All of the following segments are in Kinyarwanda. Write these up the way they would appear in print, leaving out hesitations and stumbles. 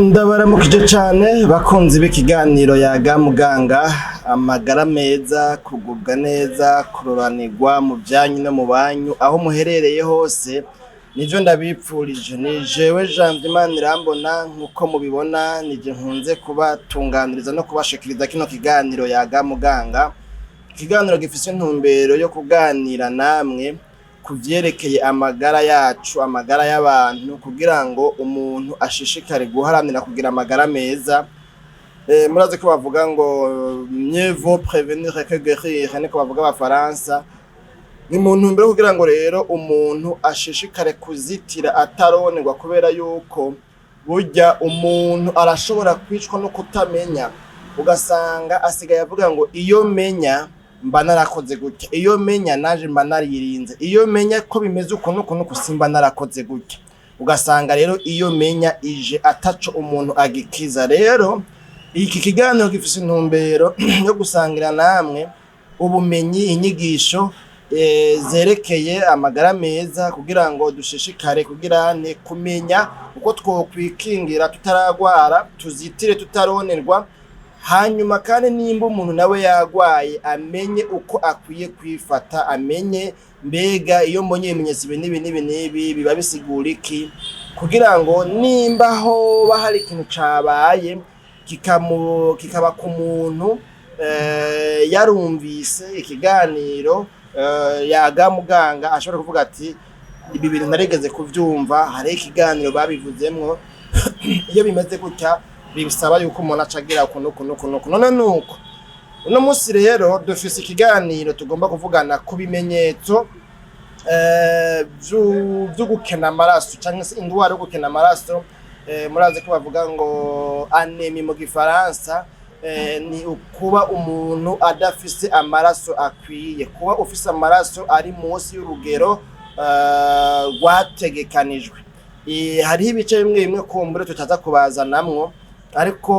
Ndabaramukije cyane bakunzi b'ikiganiro yaga muganga amagara meza kugubwa neza kuroranirwa mu byanyu no mu banyu aho muherereye hose nijo ndabipfurije ni jewe Jean Dimana Irambona nkuko mubibona nije nkunze kubatunganiriza no kubashikiriza kino kiganiro yaga muganga. Ikiganiro gifise intumbero yo kuganira namwe kuvyerekeye amagara yacu, amagara y'abantu kugira ngo umuntu ashishikare guharanira kugira amagara meza. Muraze ko bavuga ngo mieux vaut prévenir que guérir, niko bavuga abafaransa. Ni muntu mbere kugira ngo rero umuntu ashishikare kuzitira ataronerwa, kubera yuko burya umuntu arashobora kwicwa no kutamenya, ugasanga asigaye avuga ngo iyo menya mba narakoze gutya, iyo menya naje mba naririnze, iyo menya ko bimeze uko nuko simba narakoze gutya. Ugasanga rero iyo menya ije ataco umuntu agikiza. Rero iki kiganiro gifise intumbero yo gusangira namwe ubumenyi, inyigisho zerekeye amagara meza kugira ngo dushishikare kugira ne kumenya uko twokwikingira tutaragwara, tuzitire tutaronerwa. Hanyuma kandi nimba umuntu nawe yagwaye amenye uko akwiye kwifata, amenye mbega iyo mbonye ibimenyetso nibi biba bisigura iki, kugira ngo nimba ho bahari ikintu cabaye kikaba ku muntu yarumvise ikiganiro yaga muganga ashobora kuvuga ati ibi bintu narigeze kuvyumva, hari ikiganiro babivuzemwo. Iyo bimeze gutya bisaba yuko umuntu acagira kunuko none nuko uno munsi rero dufise ikiganiro tugomba kuvugana ku bimenyetso byo gukena amaraso cyangwa se indwara yo gukena amaraso. Muraze ko bavuga ngo anemie mu gifaransa, ni ukuba umuntu adafise amaraso akwiye, kuba ufise amaraso ari munsi y'urugero rwategekanijwe. Hariho ibice bimwe kumbure tutaza kubazanamwo, ariko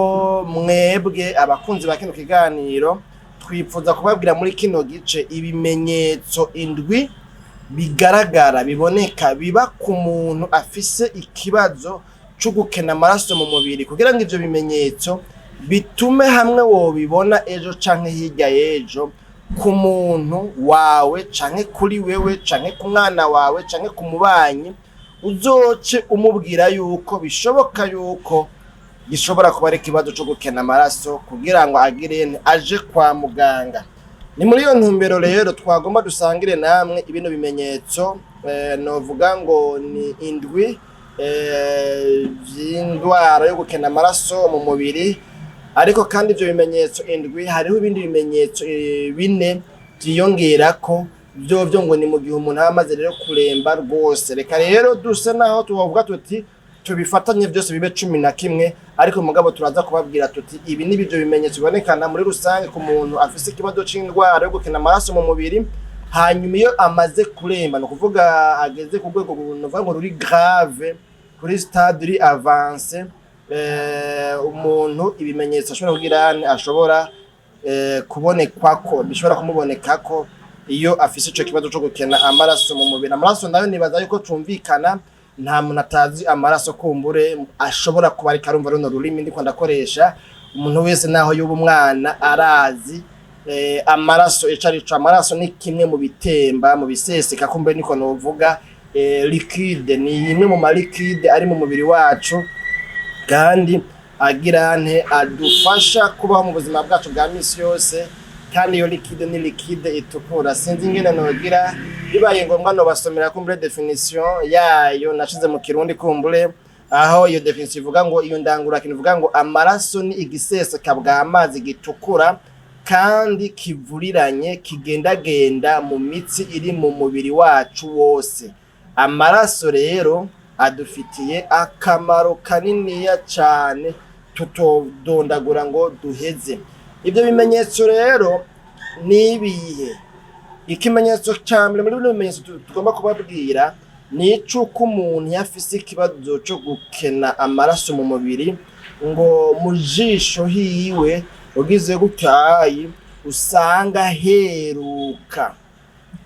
mwebwe abakunzi ba kino kiganiro twifuza kubabwira muri kino gice ibimenyetso indwi bigaragara biboneka biba ku muntu afise ikibazo cyo gukena amaraso mu mubiri, kugira ngo ivyo bimenyetso bitume hamwe wobibona ejo canke hirya y'ejo ku muntu wawe canke kuri wewe canke ku mwana wawe canke ku mubanyi, uzoce umubwira yuko bishoboka yuko gishobora kuba ari ikibazo cyo gukena amaraso kugira ngo agire aje kwa muganga. Ni muri iyo ntumbero rero twagomba dusangire namwe ibino bimenyetso novuga ngo ni indwi by'indwara yo gukena amaraso mu mubiri. Ariko kandi ivyo bimenyetso indwi hariho ibindi bimenyetso bine byiyongera ko byo ngo ni mu gihe umuntu amaze rero kuremba rwose. Reka rero duse naho tuvuga tuti tubifatanye byose bibe 11, ariko mugabo turaza kubabwira tuti ibi ni byo bimenyetso bibonekana muri rusange ku muntu afise ikibazo c'indwara yo gukena amaraso mu mubiri. Hanyuma iyo amaze kuremba, no kuvuga ageze ku rwego ngo ruri grave, kuri stade ri avance, umuntu ibimenyetso ashobora kubonekwako, bishobora kumubonekako iyo afise ico kibazo cyo gukena amaraso mu mubiri. Amaraso nayo nibaza yuko tumvikana, nta muntu atazi amaraso kumbure ashobora kuba ari karumva runo rurimi ndiko ndakoresha. Umuntu wese naho yuba umwana arazi amaraso icarico. Amaraso ni kimwe mu bitemba mu biseseka, kumbe niko novuga liquide, ni imwe mu liquide ari mu mubiri wacu kandi agirante adufasha kubaho mu buzima bwacu bwa misi yose. Kandi iyo liquide ni liquide itukura, sinzi ingene nogira, bibaye ngombwa no basomera kumbure definition yayo nashize mu Kirundi kumbure, aho iyo definition ivuga ngo iyo ndangura kivuga ngo amaraso ni igiseseka bw'amazi gitukura kandi kivuriranye kigendagenda mu mitsi iri mu mubiri wacu wose. Amaraso rero adufitiye akamaro kaniniya cyane tutodondagura ngo duheze. Ibyo bimenyetso rero nibihe. Ikimenyetso cyambere muri bino bimenyetso tugomba kubabwira ni icuko umuntu yafise ikibazo cyo gukena amaraso mu mubiri, ngo mu jisho hiwe ugize gutayi usanga heruka.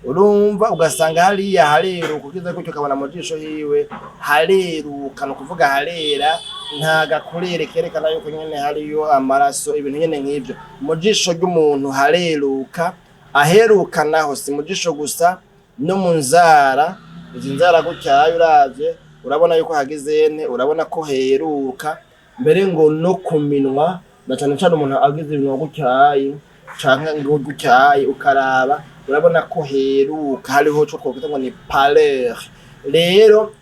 urumva ugasanga hariya hareruka ukiza gutyo ukabona mu jisho hiwe hareruka no kuvuga harera nta gakurere kerekana yuko nyene hariyo amaraso ibintu nyene nk'ivyo mu jisho ry'umuntu hareruka aheruka naho si mu jisho gusa no mu nzara izi nzara gutyayo uravye urabona yuko hagizene urabona ko heruka mbere ngo no kuminwa na cyane cyane umuntu agize ibintu gutyaye canke ngo gutyaye ukaraba urabona ko heruka hariho cyo twokwita ngo ni pâleur rero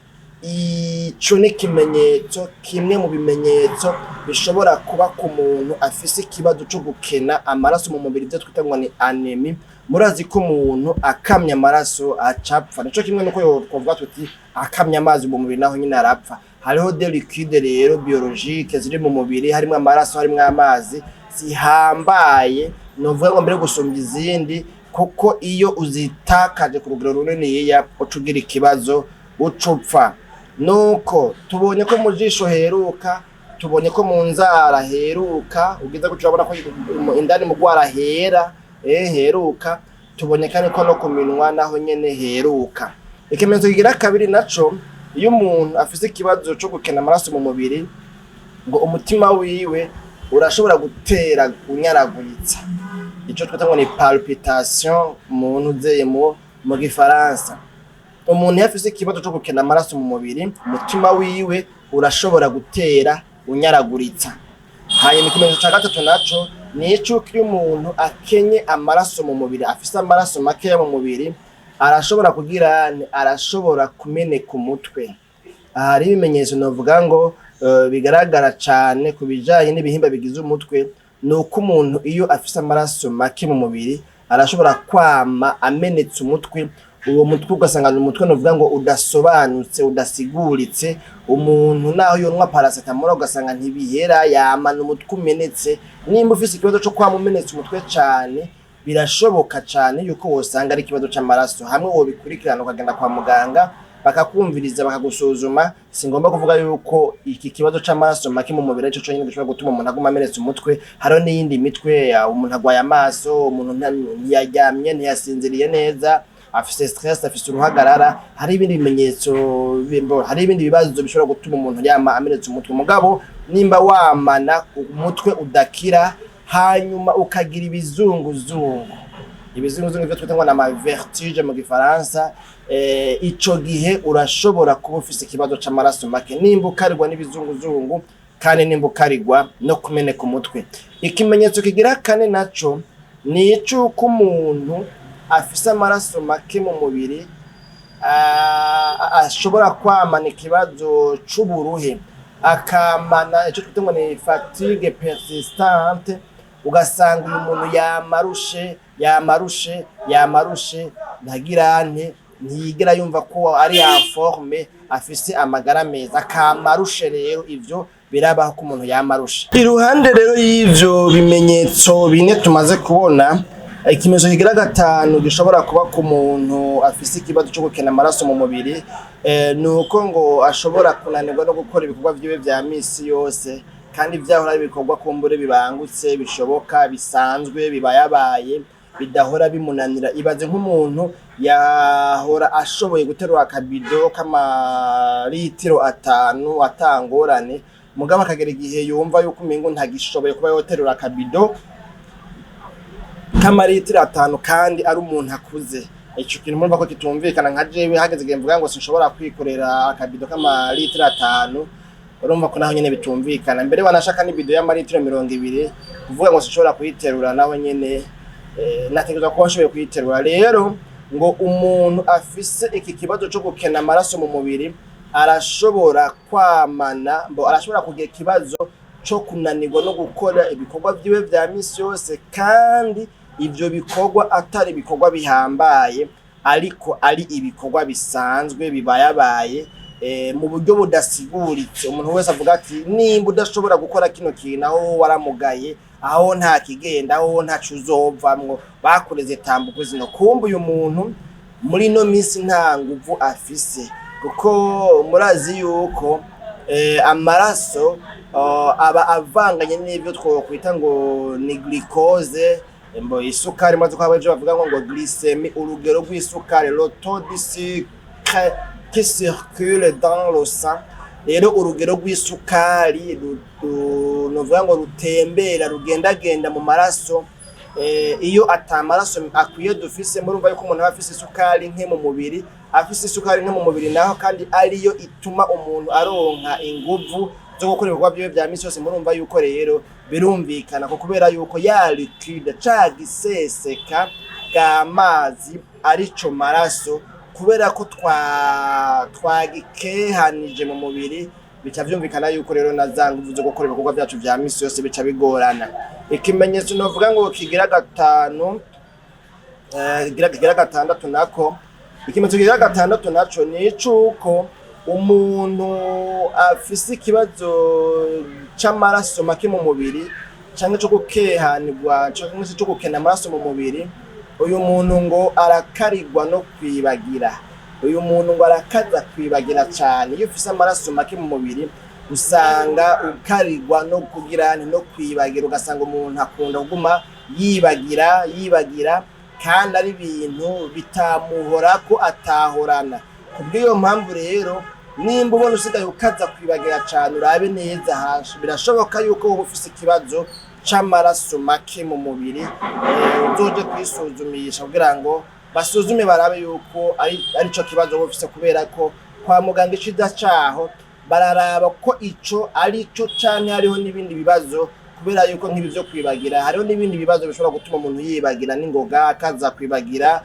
ico ni kimenyetso kimwe mu bimenyetso bishobora kuba ku muntu afise ikibazo cyo gukena amaraso mu mubiri byo twita ngo ni anémie murazi ko umuntu akamya amaraso acapfa nico kimwe nuko twovuga tuti akamya amazi mu mubiri naho nyine arapfa hariho des liquides rero biologiques ziri mu mubiri harimo amaraso harimo amazi zihambaye novuga ngo mbere gusumbya izindi kuko iyo uzitakaje ku rugero runini ucugira ikibazo ucupfa nuko tubonye ko mu jisho heruka tubonye ko mu nzara heruka ugize guca urabona ko indani mu gwara hera heruka tubonye kandi ko no kuminwa naho nyene heruka ikimenyetso kigira kabiri naco iyo umuntu afise ikibazo cyo gukena amaraso mu mubiri ngo umutima wiwe urashobora gutera unyaraguritsa ico twita ngo ni palpitation umuntu uzeye mu gifaransa umuntu yafise ikibazo cyo gukena amaraso mu mubiri umutima wiwe urashobora gutera unyaraguritsa hanyuma ikimenyetso ca gatatu naco ni ico iyo umuntu akenye amaraso mu mubiri afise amaraso makeya mu mubiri arashobora kumeneka umutwe hari ibimenyetso novuga ngo bigaragara cyane ku bijanye n'ibihimba bigize umutwe nuko umuntu iyo afise amaraso make mu mubiri arashobora kwama amenetse umutwe uwo mutwe ugasanga umutwe novuga ngo udasobanutse udasiguritse umuntu naho yonwa paracetamol ugasanga ntibihera yamana umutwe umenetse nimba ufise ikibazo cyo kwama umenetse umutwe cyane birashoboka cyane yuko wosanga ari ikibazo cy'amaraso hamwe wo bikurikirana ukagenda kwa muganga bakakumviriza bakagusuzuma singomba kuvuga yuko iki kibazo c'amaraso make mu mubiri cyo nyine gishobora gutuma umuntu aguma amenetse umutwe haro n'iyindi mitwe umuntu agwaye amaso umuntu ntiyaryamye ntiyasinziriye neza afise stress afise uruhagarara hari ibindi bimenyetso hari ibindi bibazo bishobora gutuma umuntu yama amenetse umutwe mugabo nimba wamana umutwe udakira hanyuma ukagira ibizunguzungu ibyo twita ngo na vertige mu gifaransa ico gihe urashobora kuba ufise ikibazo c'amaraso make nimba ukarigwa n'ibizunguzungu kandi nimba ukarigwa no kumeneka umutwe ikimenyetso kigira kane naco ni icuko umuntu afise amaraso make mu mubiri ashobora kwamana ikibazo c'uburuhe akamana ico twita ngo ni fatigue persistante ugasanga uyu muntu yamarushe ntagirane ntiyigera yumva ko ari ya forme afise amagara meza kamarushe rero ivyo birabaho ko umuntu yamarushe iruhande rero y'ivyo bimenyetso bine tumaze kubona ikimenyetso kigira gatanu gishobora kuba ku muntu afise ikibazo cyo gukena amaraso mu mubiri nuko ngo ashobora kunanirwa no gukora ibikorwa vyiwe vya misi yose kandi vyahora ibikorwa kumbure bibangutse bishoboka bisanzwe bibayabaye bidahora bimunanira ibaze nk'umuntu yahora ashoboye guterura akabido k'amaritiro 5 atangorane mugabo akagera igihe yumva yuko umengo ntagishoboye kuba yoterura akabido k'amaritiro 5 kandi ari umuntu akuze ico kintu murumva ko kitumvikana nka jewe hageze igihe mvuga ngo sinshobora kwikorera akabido k'amaritiro 5 urumva ko naho nyene bitumvikana mbere wanashaka n'ibido y'amaritiro 200 kuvuga ngo sinshobora kuyiterura naho nyene natekereza ko washoboye kuyiterura rero ngo umuntu afise iki kibazo cyo gukena amaraso mu mubiri arashobora kwamana arashobora kugira ikibazo cyo kunanirwa no gukora ibikorwa vyiwe vya misi yose kandi ivyo bikorwa atari ibikorwa bihambaye ariko ari ibikorwa bisanzwe bibayabaye mu buryo budasiguritse umuntu wese avuga ati nimba udashobora gukora kino kintu aho waramugaye aho nta kigenda aho nta cuzovamwo bakureze tambuko zino kumbu uyu muntu muri no minsi nta nguvu afise kuko murazi yuko amaraso aba avanganye n'ibyo twokwita ngo ni glycose Mbo isukari maze kwa baje bavuga ngo glycémie, urugero rw'isukari, le taux de sucre qui circule dans le sang. Rero urugero rw'isukari novuga ngo rutembera rugendagenda mu maraso, iyo atamaraso akwiye dufise, murumva yuko umuntu afise isukari nke mu mubiri, afise isukari nke mu mubiri naho kandi ariyo ituma umuntu aronka inguvu zo gukora ibikorwa byiwe bya misi yose. Murumva yuko rero birumvikana ko kubera yuko ya liquide ca giseseka bw'amazi arico maraso, kubera ko twagikehanije mu mubiri, bica vyumvikana yuko rero na za nguvu zo gukora ibikorwa byacu vya misi yose bica bigorana. Ikimenyetso novuga ngo kigira gatandatu nako, ikimenyetso kigira gatandatu naco ni icuko umuntu afise ikibazo c'amaraso make mu mubiri, canke co gukehanirwa, canke co gukena amaraso mu mubiri. Uyu muntu ngo arakarirwa no kwibagira, uyu muntu ngo arakaza kwibagira cyane. Iyo ufise amaraso make mu mubiri usanga ukarirwa no kugira no kwibagira, ugasanga umuntu akunda kuguma yibagira kandi ari ibintu bitamuhora ko atahorana. Kubw'iyo mpamvu rero nimba ubona usigaye ukaza kwibagira cyane, urabe neza hashi, birashoboka yuko uba ufise ikibazo c'amaraso make mu mubiri. Uzoje kwisuzumisha kugira ngo basuzume barabe yuko ari cyo kibazo ufise, kubera ko kwa muganga icida caho bararaba ko ico ari cyo canke hariho n'ibindi bibazo, kubera yuko nk'ibi vyo kwibagira hariho n'ibindi bibazo bishobora gutuma umuntu yibagira n'ingoga akaza kwibagira.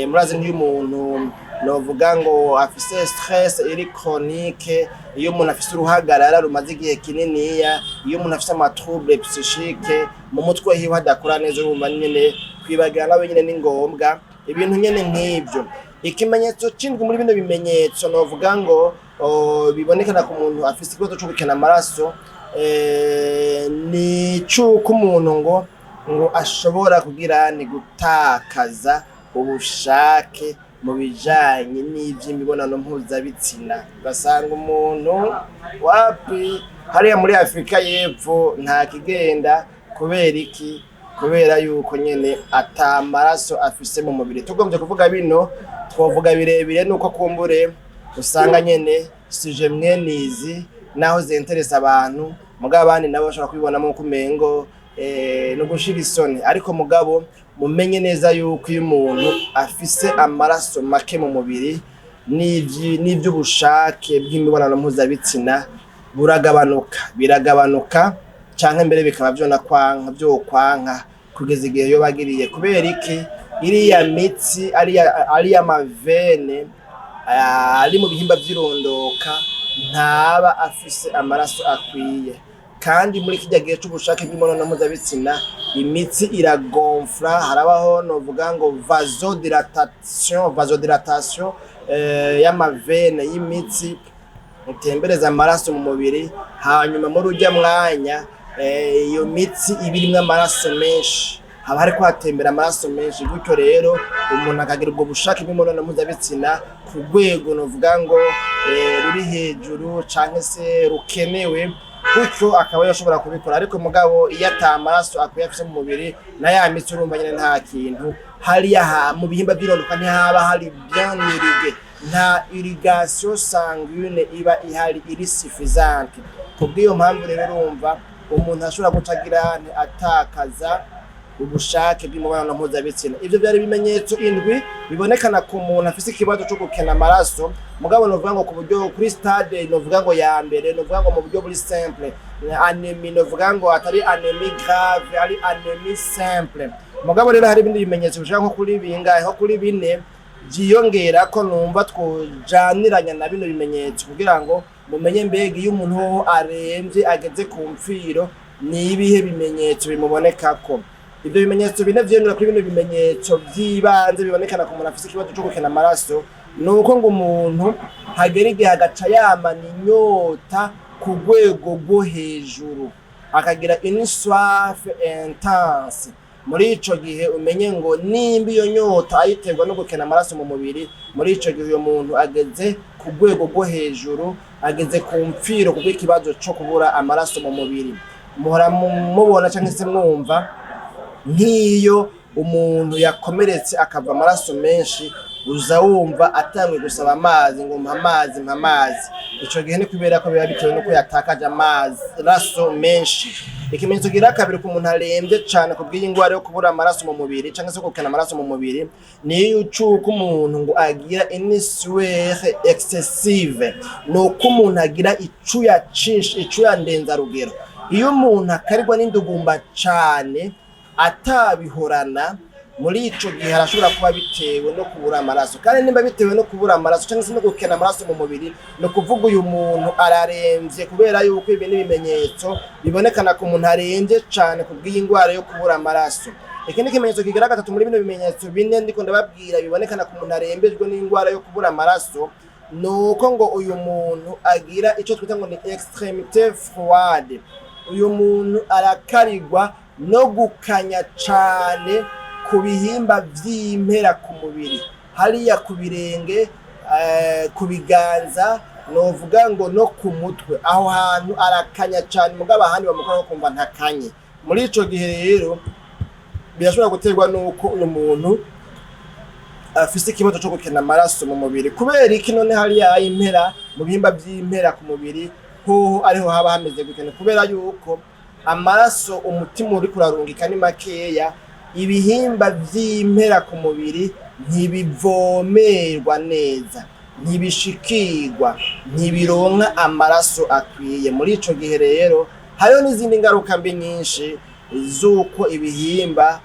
Murazi nk'iyo umuntu novuga ngo afise stress iri chronique, iyo umuntu afise uruhagarara rumaze igihe kininiya, iyo umuntu afise amatrouble psychique mu mutwe hiwe hadakora neza, urumva nyene kwibagira nawe nyene ni ngombwa. Ibintu nyene nk'ivyo. Ikimenyetso c'indwi muri bino bimenyetso novuga ngo bibonekana ku muntu afise ikibazo cyo gukena amaraso, ni cuko umuntu ngo ashobora kugira ni gutakaza ubushake mu bijanye n'ivy'imibonano mpuzabitsina. Ugasanga umuntu wapi hariya muri Afrika y'Epfo nta kigenda. Kubera iki? Kubera yuko nyene atamaraso afise mu mubiri. Tugombye kuvuga bino twovuga birebire, nuko kumbure usanga nyene sije mwenizi naho zinteresa abantu, mugabo abandi nabo bashobora kubibonamo kumengo no gushira isoni. Ariko mugabo mumenye neza yuko iyo umuntu afise amaraso make mu mubiri, n'ivy'ubushake bw'imibonano mpuzabitsina biragabanuka canke mbere bikaba vyokwanka kugeza igihe yo bagiriye. Kubera iki? Iriya mitsi ariya mavene ari mu bihimba vy'irondoka ntaba afise amaraso akwiye, kandi muri kijya gihe c'ubushake bw'imibonano mpuzabitsina imitsi iragonfla, harabaho novuga ngo vasodilatation y'amavene y'imitsi utembereza amaraso mu mubiri. Hanyuma muri urya mwanya iyo mitsi ibirimwe amaraso menshi, haba hariko hatembera amaraso menshi, gutyo rero umuntu akagira ubwo bushake bw'imibonano mpuzabitsina ku rwego novuga ngo ruri hejuru canke se rukenewe, gutyo akaba yashobora kubikora. Ariko mugabo iyo atamaraso akwiye afise mu mubiri, na ya mitsi urumva nyene nta kintu hariya mu bihimba by'irondoka ntihaba hari bien irrigué, nta irrigation sanguine iba ihari iri suffisante. Kubw'iyo mpamvu rero urumva umuntu ashobora gucagira atakaza ubushake bw'imibonano mpuzabitsina. Ivyo byari bimenyetso indwi bibonekana ku muntu afise ikibazo cyo gukena amaraso. Mugabo novuga ngo ku buryo kuri stade novuga ngo ya mbere, novuga ngo mu buryo buri simple, anemie novuga ngo atari anemie grave, ari anemie simple. Mugabo rero hari ibindi bimenyetso bishaka nko kuri bingahe, nko kuri 4 byiyongera ko numva twojaniranya na bino bimenyetso kugira ngo mumenye mbega iyo umuntu ho aremvye ageze ku mfiro ni ibihe bimenyetso bimubonekako. Ibyo bimenyetso bine vyendura kuri bino bimenyetso by'ibanze bibonekana ku muntu afise ikibazo cyo gukena amaraso, nuko ngo umuntu hagera igihe agaca yamana inyota ku rwego rwo hejuru, akagira une soif intense. Muri ico gihe umenye ngo nimba iyo nyota ayiterwa no gukena amaraso mu mubiri, muri ico gihe uyo muntu ageze ku rwego rwo hejuru, ageze ku mfiro kubw'ikibazo cyo kubura amaraso mu mubiri. Muhora mubona canke se mwumva nk'iyo umuntu yakomeretse akava amaraso menshi uza wumva atangwe gusaba amazi ngo mpa amazi. Ico gihe ni kubera ko biba bitewe nuko yatakaje amaraso menshi. Ikimenyetso gira kabiri ku muntu arembye cyane kubw'iyi ngwara yo kubura amaraso mu mubiri cyangwa se gukena amaraso mu mubiri ni ucuko umuntu ngo agira une sueur excessive, nuko umuntu agira icuya cinshi, icuya ndenza rugero. Iyo umuntu akarirwa n'indugumba cyane atabihorana, muri ico gihe arashobora kuba bitewe no kubura amaraso. Kandi nimba bitewe no kubura amaraso cyangwa se no gukena amaraso mu mubiri, no kuvuga uyu muntu araremvye kubera yuko ibi n'ibimenyetso bibonekana ku muntu arembye cyane kubw'iyi ngwara yo kubura amaraso. Ikindi kimenyetso kigira gatatu muri bino bimenyetso bine ndiko ndababwira bibonekana ku muntu arembejwe n'ingwara yo kubura amaraso, nuko ngo uyu muntu agira ico twita ngo ni extremité froide. Uyu muntu arakarirwa no gukanya cyane ku bihimba vy'impera ku mubiri, hariya ku birenge, ku biganza, novuga ngo no ku mutwe, aho hantu arakanya cyane mugabo ahandi bamukora kumva ntakanye. Muri ico gihe rero birashobora guterwa nuko uyu muntu afise ikibazo cyo gukena amaraso mu mubiri. Kubera iki none hariya impera mu bihimba vy'impera ku mubiri ho ariho haba hameze gukena? Kubera yuko amaraso umutima uri kurarungika ni makeya, ibihimba vy'impera ku mubiri ntibivomerwa neza, ntibishikirwa, ntibironka amaraso akwiye. Muri ico gihe rero hariho n'izindi ngaruka mbi nyinshi z'uko ibihimba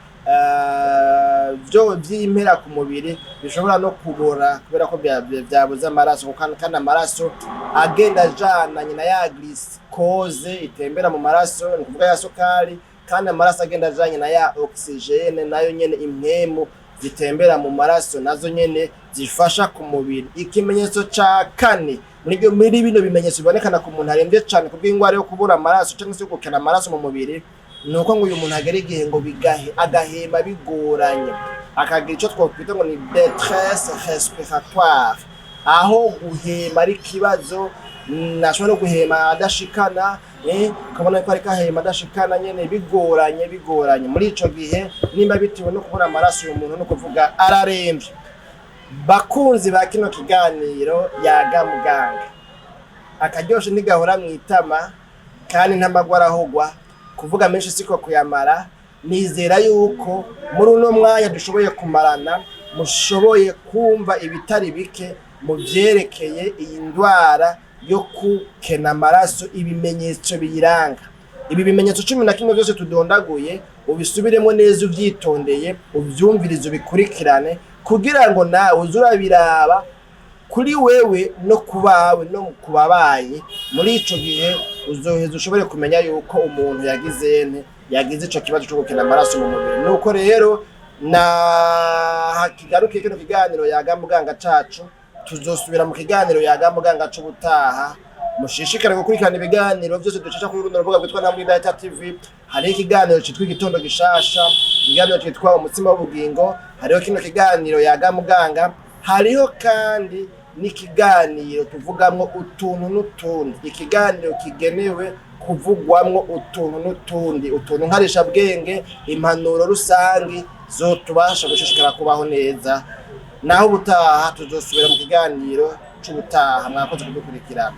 vy'impera ku mubiri bishobora no kubora kubera ko vyabuze amaraso, kandi amaraso agenda ajananye na ya glucose itembera mu maraso, ni kuvuga ya sukari, kandi amaraso agenda ajanye na ya oxygene nayo nyene impwemu zitembera mu maraso nazo nyene zifasha ku mubiri. Ikimenyetso ca kane muri bino bimenyetso bibonekana ku muntu arembye cyane kubw'ingwara yo kubura amaraso cyangwa se gukena amaraso mu mubiri, nuko ngo uyu muntu agera igihe ngo agahema bigoranye, akagira ico twokwita ngo ni détresse respiratoire, aho guhema ari kibazo, nashobora guhema adashikana, ukabona ko ariko ahema adashikana nyene bigoranye. Muri ico gihe nimba bitewe no kubura amaraso uyu muntu no kuvuga ararembye. Bakunzi ba kino kiganiro Yaga Muganga, akaryoshe ntigahora mwitama kandi ntamagwara ahogwa, kuvuga menshi siko kuyamara. Nizera yuko muri uno mwanya dushoboye kumarana, mushoboye kumva ibitari bike mu vyerekeye iyi ndwara yo gukena amaraso, ibimenyetso biyiranga. Ibi bimenyetso 11 byose tudondaguye ubisubiremo neza uvyitondeye, uvyumvirize ubikurikirane, kugira ngo nawe uzurabiraba kuri wewe no kubawe no kubabaye. Muri ico gihe uzoheza ushobore kumenya yuko umuntu yagize ico kibazo cyo gukena amaraso mu mubiri. Nuko rero na hakigaruke kino kiganiro Yaga Muganga cacu, tuzosubira mu kiganiro Yaga Muganga c'ubutaha. Mushishikare gukurikirana ibiganiro byose ducisha kuri runo rubuga rwitwa Ntambwe Data TV. Hari ikiganiro cyitwa Igitondo Gishasha, ikiganiro cyitwa Umutsima w'Ubugingo, hariho kino kiganiro Yaga Muganga, hariho kandi n'ikiganiro tuvugamwo utuntu n'utundi, ikiganiro kigenewe kuvugwamwo utuntu n'utundi, utuntu nkarisha bwenge, impanuro rusangi zotubasha gushishikara kubaho neza. Naho ubutaha tuzosubira mu kiganiro c'ubutaha. Mwakoze kudukurikirana.